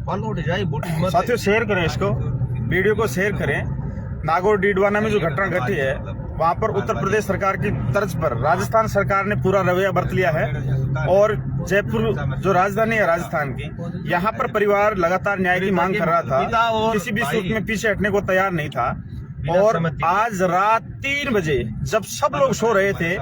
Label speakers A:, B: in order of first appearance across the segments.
A: साथियों शेयर करें इसको, वीडियो को शेयर करें। नागौर डीडवाना में जो घटना घटी है वहां पर उत्तर प्रदेश सरकार की तर्ज पर राजस्थान सरकार ने पूरा रवैया बरत लिया है और जयपुर जो राजधानी है राजस्थान की, यहाँ पर परिवार लगातार न्याय की मांग कर रहा था, किसी भी सूरत में पीछे हटने को तैयार नहीं था। और आज रात 3 बजे जब सब लोग सो रहे थे,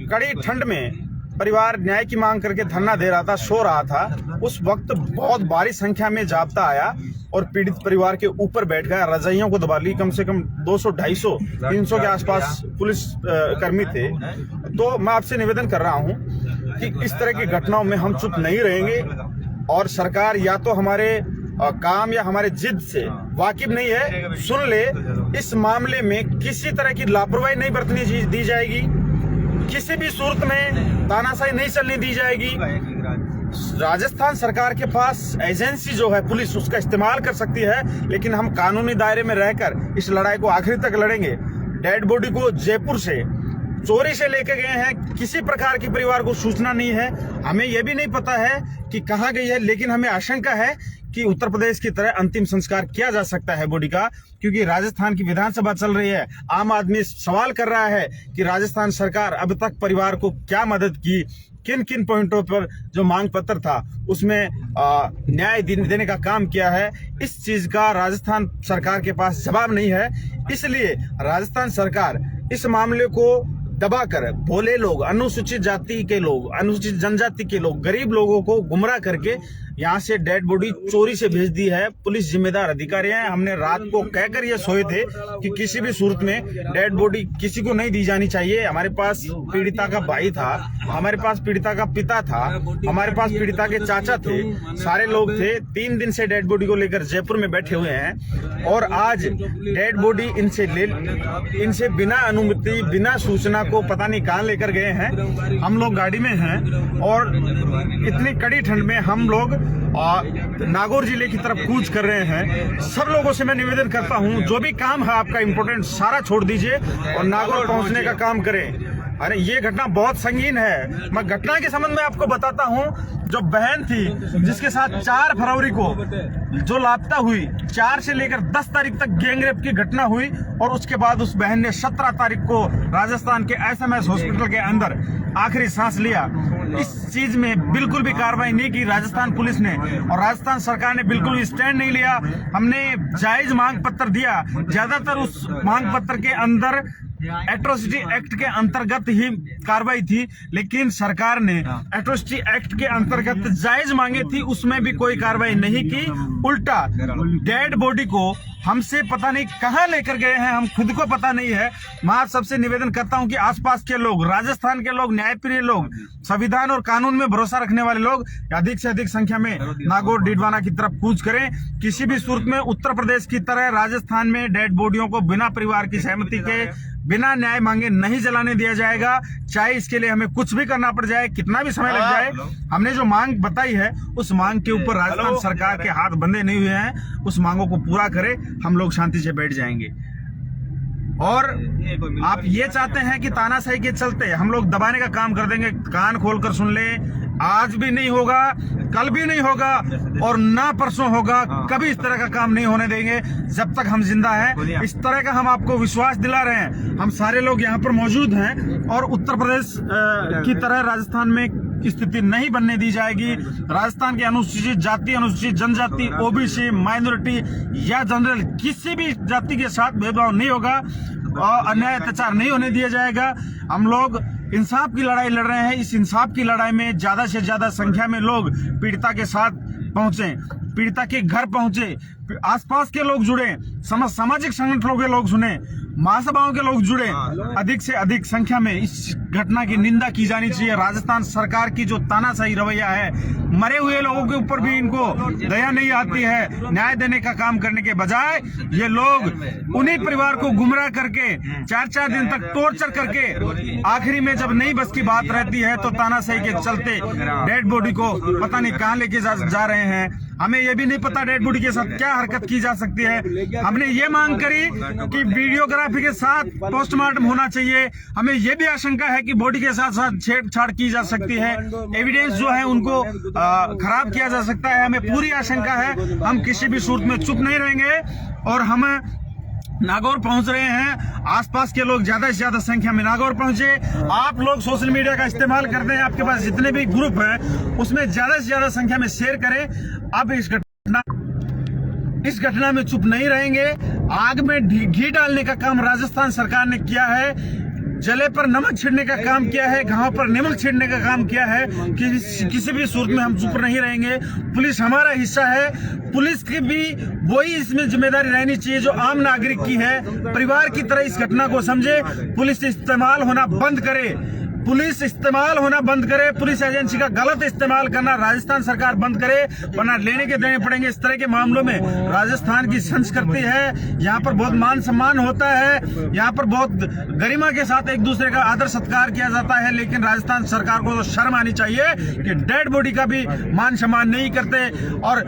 A: कड़ी ठंड में परिवार न्याय की मांग करके धरना दे रहा था, सो रहा था, उस वक्त बहुत भारी संख्या में जाब्ता आया और पीड़ित परिवार के ऊपर बैठ गया, रजाइयों को दबा ली। कम से कम 200, 250, 300 के आसपास पुलिस कर्मी थे। तो मैं आपसे निवेदन कर रहा हूं कि इस तरह की घटनाओं में हम चुप नहीं रहेंगे और सरकार या तो हमारे काम या हमारे जिद से वाकिफ नहीं है, सुन ले। इस मामले में किसी तरह की लापरवाही नहीं बरतनी दी जाएगी, किसी भी सूरत में तानाशाही नहीं चलने दी जाएगी। राजस्थान सरकार के पास एजेंसी जो है पुलिस, उसका इस्तेमाल कर सकती है, लेकिन हम कानूनी दायरे में रहकर इस लड़ाई को आखिरी तक लड़ेंगे। डेड बॉडी को जयपुर से चोरी से लेके गए हैं, किसी प्रकार की परिवार को सूचना नहीं है, हमें यह भी नहीं पता है कि कहां गई है, लेकिन हमें आशंका है कि उत्तर प्रदेश की तरह अंतिम संस्कार किया जा सकता है बॉडी का, क्योंकि राजस्थान की विधानसभा चल रही है। आम आदमी सवाल कर रहा है कि राजस्थान सरकार अब तक परिवार को क्या मदद की, किन किन पॉइंटों पर जो मांग पत्र था उसमें न्याय देने का काम किया है। इस चीज का राजस्थान सरकार के पास जवाब नहीं है, इसलिए राजस्थान सरकार इस मामले को दबाकर भोले लोग, अनुसूचित जाति के लोग, अनुसूचित जनजाति के लोग, गरीब लोगों को गुमराह करके यहाँ से डेड बॉडी चोरी से भेज दी है। पुलिस जिम्मेदार अधिकारी हैं। हमने रात को कहकर ये सोए थे कि किसी भी सूरत में डेड बॉडी किसी को नहीं दी जानी चाहिए। हमारे पास पीड़िता का भाई था, हमारे पास पीड़िता का पिता था, हमारे पास पीड़िता के चाचा थे, सारे लोग थे। 3 दिन से डेड बॉडी को लेकर जयपुर में बैठे हुए हैं और आज डेड बॉडी इनसे बिना अनुमति, बिना सूचना को पता नहीं कहां लेकर गए हैं। हम लोग गाड़ी में हैं और इतनी कड़ी ठंड में हम लोग नागौर जिले की तरफ कूच कर रहे हैं। सब लोगों से मैं निवेदन करता हूं, जो भी काम है आपका इम्पोर्टेंट सारा छोड़ दीजिए और नागौर पहुंचने का काम करें। अरे ये घटना बहुत संगीन है। मैं घटना के संबंध में आपको बताता हूं। जो बहन थी जिसके साथ 4 फरवरी को जो लापता हुई, 4 से लेकर 10 तारीख तक गैंगरेप की घटना हुई और उसके बाद उस बहन ने 17 तारीख को राजस्थान के SMS हॉस्पिटल के अंदर आखिरी सांस लिया। इस चीज में बिल्कुल भी कार्रवाई नहीं की राजस्थान पुलिस ने और राजस्थान सरकार ने बिल्कुल भी स्टैंड नहीं लिया। हमने जायज मांग पत्र दिया, ज्यादातर उस मांग पत्र के अंदर एट्रोसिटी एक्ट के अंतर्गत ही कार्रवाई थी, लेकिन सरकार ने एट्रोसिटी एक्ट के अंतर्गत जायज मांगे थी, उसमें भी कोई कार्रवाई नहीं की। उल्टा डेड बॉडी को हमसे पता नहीं कहां लेकर गए हैं, हम खुद को पता नहीं है। मैं आप सबसे निवेदन करता हूं कि आसपास के लोग, राजस्थान के लोग, न्यायप्रिय लोग, संविधान और कानून में भरोसा रखने वाले लोग अधिक से अधिक संख्या में नागौर डीडवाना की तरफ कूच करें। किसी भी सूरत में उत्तर प्रदेश की तरह राजस्थान में डेड बॉडियों को बिना परिवार की सहमति के, बिना न्याय मांगे नहीं जलाने दिया जाएगा। चाहे इसके लिए हमें कुछ भी करना पड़ जाए, कितना भी समय लग जाए। हमने जो मांग बताई है उस मांग के ऊपर राजस्थान सरकार के हाथ बंधे नहीं हुए हैं। उस मांगों को पूरा करें, हम लोग शांति से बैठ जाएंगे। और आप ये चाहते हैं कि तानाशाही के चलते हम लोग दबाने का काम कर देंगे, कान खोलकर सुन ले। आज भी नहीं होगा, कल भी नहीं होगा और ना परसों होगा। कभी इस तरह का काम नहीं होने देंगे जब तक हम जिंदा हैं। इस तरह का हम आपको विश्वास दिला रहे हैं। हम सारे लोग यहाँ पर मौजूद हैं और उत्तर प्रदेश की तरह राजस्थान में स्थिति नहीं बनने दी जाएगी। राजस्थान के अनुसूचित जाति, अनुसूचित जनजाति, OBC, माइनॉरिटी या जनरल, किसी भी जाति के साथ भेदभाव नहीं होगा और अन्याय अत्याचार नहीं होने दिया जाएगा। हम लोग इंसाफ की लड़ाई लड़ रहे हैं। इस इंसाफ की लड़ाई में ज्यादा से ज्यादा संख्या में लोग पीड़िता के साथ पहुंचे, पीड़िता के घर पहुंचे, आसपास के लोग जुड़े, सामाजिक संगठनों के लोग सुने, महासभाओं के लोग जुड़े। अधिक से अधिक संख्या में इस घटना की निंदा की जानी चाहिए। राजस्थान सरकार की जो तानाशाही रवैया है, मरे हुए लोगों के ऊपर भी इनको दया नहीं आती है। न्याय देने का काम करने के बजाय ये लोग उन्हीं परिवार को गुमराह करके 4-4 दिन तक टॉर्चर करके आखिरी में जब नहीं बस की बात रहती है तो तानाशाही के चलते डेड बॉडी को पता नहीं कहां लेके जा रहे हैं। हमें ये भी नहीं पता डेड बॉडी के साथ क्या हरकत की जा सकती है। हमने ये मांग करी कि वीडियोग्राफी के साथ पोस्टमार्टम होना चाहिए। हमें ये भी आशंका है कि बॉडी के साथ साथ छेड़छाड़ की जा सकती है, एविडेंस जो है उनको खराब किया जा सकता है। हमें पूरी आशंका है, हम किसी भी सूरत में चुप नहीं रहेंगे और हम नागौर पहुंच रहे हैं। आसपास के लोग ज्यादा से ज्यादा संख्या में नागौर पहुंचे। आप लोग सोशल मीडिया का इस्तेमाल करते हैं, आपके पास जितने भी ग्रुप हैं उसमें ज्यादा से ज्यादा संख्या में शेयर करें। अब इस घटना में चुप नहीं रहेंगे। आग में घी डालने का काम राजस्थान सरकार ने किया है, जले पर नमक छिड़ने का काम किया है, घाव पर नमक छिड़ने का काम किया है। किसी भी सूरत में हम चुप नहीं रहेंगे। पुलिस हमारा हिस्सा है, पुलिस की भी वही इसमें जिम्मेदारी रहनी चाहिए जो आम नागरिक की है। परिवार की तरह इस घटना को समझे, पुलिस इस्तेमाल होना बंद करे, पुलिस इस्तेमाल होना बंद करे, पुलिस एजेंसी का गलत इस्तेमाल करना राजस्थान सरकार बंद करे, वरना लेने के देने पड़ेंगे। इस तरह के मामलों में राजस्थान की संस्कृति है, यहाँ पर बहुत मान सम्मान होता है, यहाँ पर बहुत गरिमा के साथ एक दूसरे का आदर सत्कार किया जाता है। लेकिन राजस्थान सरकार को तो शर्म आनी चाहिए कि डेड बॉडी का भी मान सम्मान नहीं करते और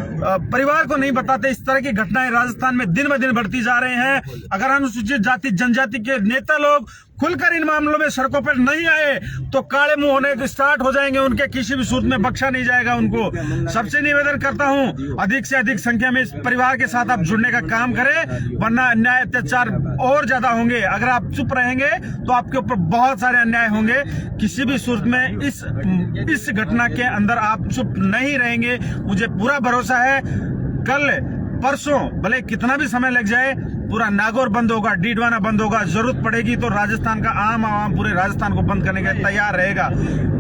A: परिवार को नहीं बताते। इस तरह की घटनाएं राजस्थान में दिन ब दिन बढ़ती जा रहे हैं। अगर अनुसूचित जाति जनजाति के नेता लोग खुलकर इन मामलों में सड़कों पर नहीं आए तो काले मुंह होने स्टार्ट हो जाएंगे, उनके किसी भी सूरत में बख्शा नहीं जाएगा। उनको सबसे निवेदन करता हूं, अधिक से अधिक संख्या में इस परिवार के साथ आप जुड़ने का काम करें, वरना अन्याय अत्याचार और ज्यादा होंगे। अगर आप चुप रहेंगे तो आपके ऊपर बहुत सारे अन्याय होंगे। किसी भी सूरत में इस घटना के अंदर आप चुप नहीं रहेंगे, मुझे पूरा भरोसा है। कल परसों भले कितना भी समय लग जाए, पूरा नागौर बंद होगा, डीडवाना बंद होगा। जरूरत पड़ेगी तो राजस्थान का आम आवाम पूरे राजस्थान को बंद करने के लिए तैयार रहेगा।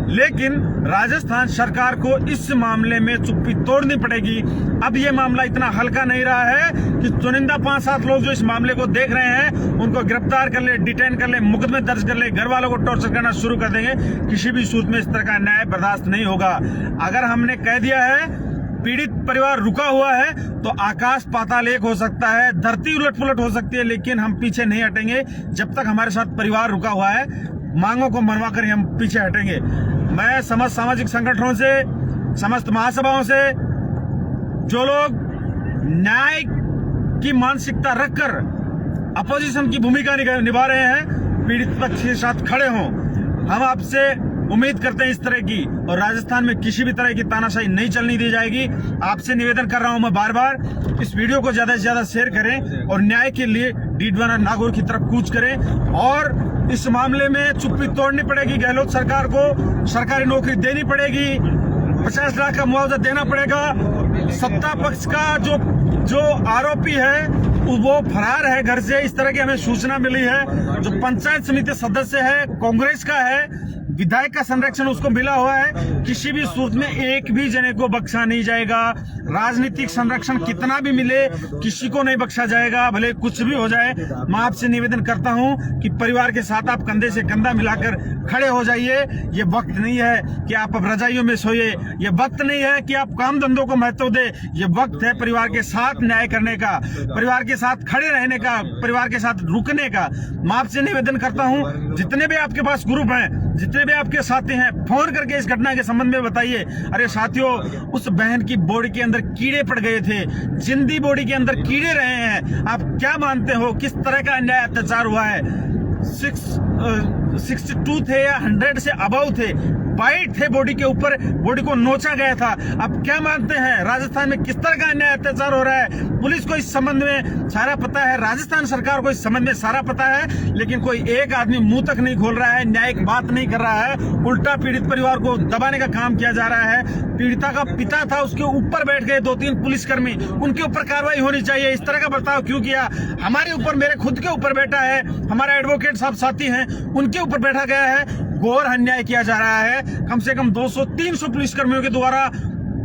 A: लेकिन राजस्थान सरकार को इस मामले में चुप्पी तोड़नी पड़ेगी। अब ये मामला इतना हल्का नहीं रहा है कि चुनिंदा 5-7 लोग जो इस मामले को देख रहे हैं उनको गिरफ्तार कर ले, डिटेन कर ले, मुकदमे दर्ज कर ले, घर वालों को टॉर्चर करना शुरू कर देंगे। किसी भी सूरत में इस तरह का अन्याय बर्दाश्त नहीं होगा। अगर हमने कह दिया है पीड़ित परिवार रुका हुआ है तो आकाश पाताल एक हो सकता है, धरती उलट पुलट हो सकती है, लेकिन हम पीछे नहीं हटेंगे। जब तक हमारे साथ परिवार रुका हुआ है, मांगों को मनवा कर हम पीछे हटेंगे। मैं समस्त सामाजिक संगठनों से, समस्त महासभाओं से, जो लोग न्याय की मानसिकता रखकर अपोजिशन की भूमिका निभा रहे हैं, पीड़ित पक्ष के साथ खड़े हों। हम आपसे उम्मीद करते हैं इस तरह की, और राजस्थान में किसी भी तरह की तानाशाही नहीं चलनी दी जाएगी। आपसे निवेदन कर रहा हूं मैं बार बार, इस वीडियो को ज्यादा से ज्यादा शेयर करें और न्याय के लिए डीडवाना नागौर की तरफ कूच करें। और इस मामले में चुप्पी तोड़नी पड़ेगी। गहलोत सरकार को सरकारी नौकरी देनी पड़ेगी, 50 लाख का मुआवजा देना पड़ेगा। सत्ता पक्ष का जो आरोपी है वो फरार है घर से, इस तरह की हमें सूचना मिली है। जो पंचायत समिति सदस्य है, कांग्रेस का है, विधायक का संरक्षण उसको मिला हुआ है। किसी भी सूरत में एक भी जने को बख्शा नहीं जाएगा। राजनीतिक संरक्षण कितना भी मिले, किसी को नहीं बख्शा जाएगा, भले कुछ भी हो जाए। मैं आपसे निवेदन करता हूं कि परिवार के साथ आप कंधे से कंधा मिलाकर खड़े हो जाइए। ये वक्त नहीं है कि आप अब रजाइयों में सोइए, ये वक्त नहीं है कि आप काम धंधों को महत्व दे। ये वक्त है परिवार के साथ न्याय करने का, परिवार के साथ खड़े रहने का, परिवार के साथ रुकने का। मैं आपसे निवेदन करता हूं, जितने भी आपके पास ग्रुप हैं, जितने भी आपके साथी हैं, फोन करके इस घटना के संबंध में बताइए। अरे साथियों, उस बहन की बॉडी के अंदर कीड़े पड़ गए थे, जिंदी बॉडी के अंदर कीड़े रहे हैं। आप क्या मानते हो किस तरह का अन्याय अत्याचार हुआ है? 62 थे या 100 से अबव थे, बाइट थे बॉडी के ऊपर, बॉडी को नोचा गया था। आप क्या मानते हैं राजस्थान में किस तरह का अन्याय अत्याचार हो रहा है? पुलिस को इस संबंध में सारा पता है, राजस्थान सरकार को इस संबंध में सारा पता है, लेकिन कोई एक आदमी मुंह तक नहीं खोल रहा है, न्यायिक बात नहीं कर रहा है। उल्टा पीड़ित परिवार को दबाने का काम किया जा रहा है। पीड़िता का पिता था, उसके ऊपर बैठ गए 2-3 पुलिसकर्मी, उनके ऊपर कार्रवाई होनी चाहिए। इस तरह का बर्ताव क्यों किया? हमारे ऊपर, मेरे खुद के ऊपर बैठा है, हमारा एडवोकेट साहब साथी हैं, उनके ऊपर बैठा गया है। घोर अन्याय किया जा रहा है। कम से कम 200-300 पुलिसकर्मियों के द्वारा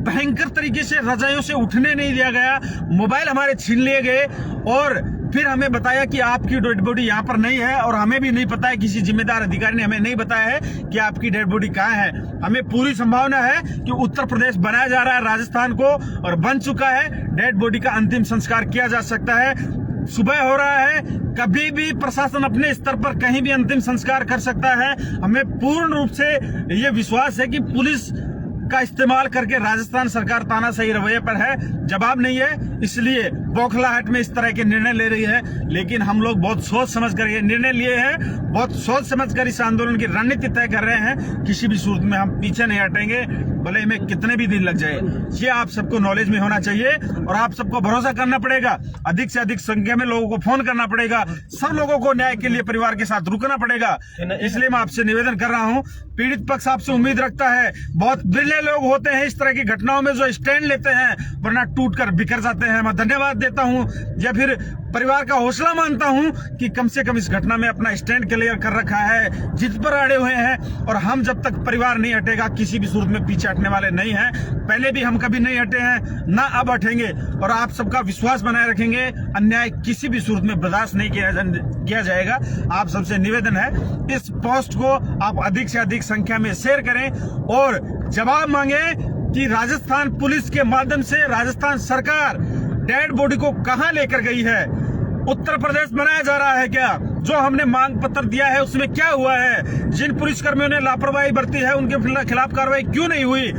A: भयंकर तरीके से रजाइयों से उठने नहीं दिया गया, मोबाइल हमारे छीन लिए गए और फिर हमें बताया कि आपकी डेड बॉडी यहाँ पर नहीं है। और हमें भी नहीं पता है, किसी जिम्मेदार अधिकारी ने हमें नहीं बताया है कि आपकी डेड बॉडी कहाँ है। हमें पूरी संभावना है कि उत्तर प्रदेश बनाया जा रहा है राजस्थान को, और बन चुका है। डेड बॉडी का अंतिम संस्कार किया जा सकता है। सुबह हो रहा है, कभी भी प्रशासन अपने स्तर पर कहीं भी अंतिम संस्कार कर सकता है। हमें पूर्ण रूप से ये विश्वास है कि पुलिस का इस्तेमाल करके राजस्थान सरकार तानाशाही रवैये पर है, जवाब नहीं है, इसलिए बौखलाहट में इस तरह के निर्णय ले रही है। लेकिन हम लोग बहुत सोच समझ कर ये निर्णय लिए हैं, बहुत सोच समझ कर इस आंदोलन की रणनीति तय कर रहे हैं। किसी भी सूरत में हम पीछे नहीं हटेंगे, भले हमें कितने भी दिन लग जाए। ये आप सबको नॉलेज में होना चाहिए और आप सबको भरोसा करना पड़ेगा। अधिक से अधिक संख्या में लोगों को फोन करना पड़ेगा, सब लोगों को न्याय के लिए परिवार के साथ रुकना पड़ेगा। इसलिए मैं आपसे निवेदन कर रहा हूं, पीड़ित पक्ष आपसे उम्मीद रखता है। बहुत बिरले लोग होते हैं इस तरह की घटनाओं में जो स्टैंड लेते हैं, वरना टूटकर बिखर जाते हैं। मैं धन्यवाद देता हूं या फिर परिवार का हौसला मानता हूं कि कम से कम इस घटना में अपना स्टैंड क्लियर कर रखा है, जिद पर अड़े हुए हैं। और हम जब तक परिवार नहीं हटेगा, किसी भी सूरत में पीछे हटने वाले नहीं हैं। पहले भी हम कभी नहीं हटे हैं, ना अब हटेंगे, और आप सबका विश्वास बनाए रखेंगे। अन्याय किसी भी सूरत में बर्दाश्त नहीं किया जाएगा। आप सबसे निवेदन है, इस पोस्ट को आप अधिक से अधिक संख्या में शेयर करें और जवाब मांगे कि राजस्थान पुलिस के माध्यम से राजस्थान सरकार डेड बॉडी को कहां लेकर गई है। उत्तर प्रदेश बनाया जा रहा है क्या? जो हमने मांग पत्र दिया है उसमें क्या हुआ है? जिन पुलिसकर्मियों ने लापरवाही बरती है उनके खिलाफ कार्रवाई क्यों नहीं हुई?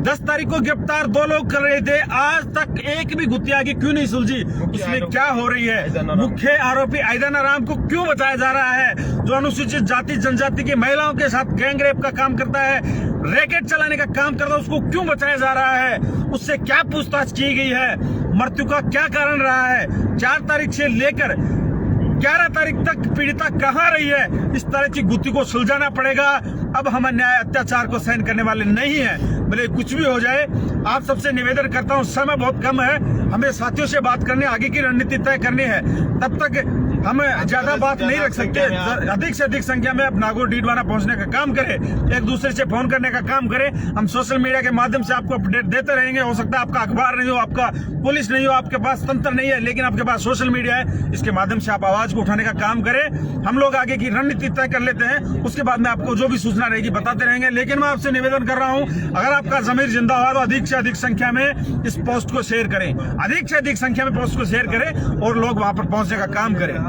A: 10 तारीख को गिरफ्तार 2 लोग कर रहे थे, आज तक एक भी गुत्थिया की क्यों नहीं सुलझी? इसमें क्या हो रही है? मुख्य आरोपी आइदाना राम को क्यों बचाया जा रहा है, जो अनुसूचित जाति जनजाति की महिलाओं के साथ गैंग रेप का काम करता है, रैकेट चलाने का काम करता है, उसको क्यों बचाया जा रहा है? उससे क्या पूछताछ की गई है? मृत्यु का क्या कारण रहा है? 4 तारीख से लेकर 11 तारीख तक पीड़िता कहां रही है? इस तरह की गुत्थी को सुलझाना पड़ेगा। अब हम अन्याय अत्याचार को सहन करने वाले नहीं हैं, भले कुछ भी हो जाए। आप सबसे निवेदन करता हूं, समय बहुत कम है, हमें साथियों से बात करने, आगे की रणनीति तय करनी है। तब तक हम ज्यादा बात नहीं रख सकते। अधिक से अधिक संख्या में अब नागौर डीडवाना पहुंचने का काम करें, एक दूसरे से फोन करने का काम करें। हम सोशल मीडिया के माध्यम से आपको अपडेट देते रहेंगे। हो सकता है आपका अखबार नहीं हो, आपका पुलिस नहीं हो, आपके पास तंत्र नहीं है, लेकिन आपके पास सोशल मीडिया है। इसके माध्यम से आप आवाज को उठाने का काम करें। हम लोग आगे की रणनीति तय कर लेते हैं, उसके बाद में आपको जो भी सूचना रहेगी बताते रहेंगे। लेकिन मैं आपसे निवेदन कर रहा हूं, अगर आपका जमीर जिंदा हुआ तो अधिक से अधिक संख्या में इस पोस्ट को शेयर करें, अधिक से अधिक संख्या में पोस्ट को शेयर करें और लोग वहां पर पहुंचने का काम करें।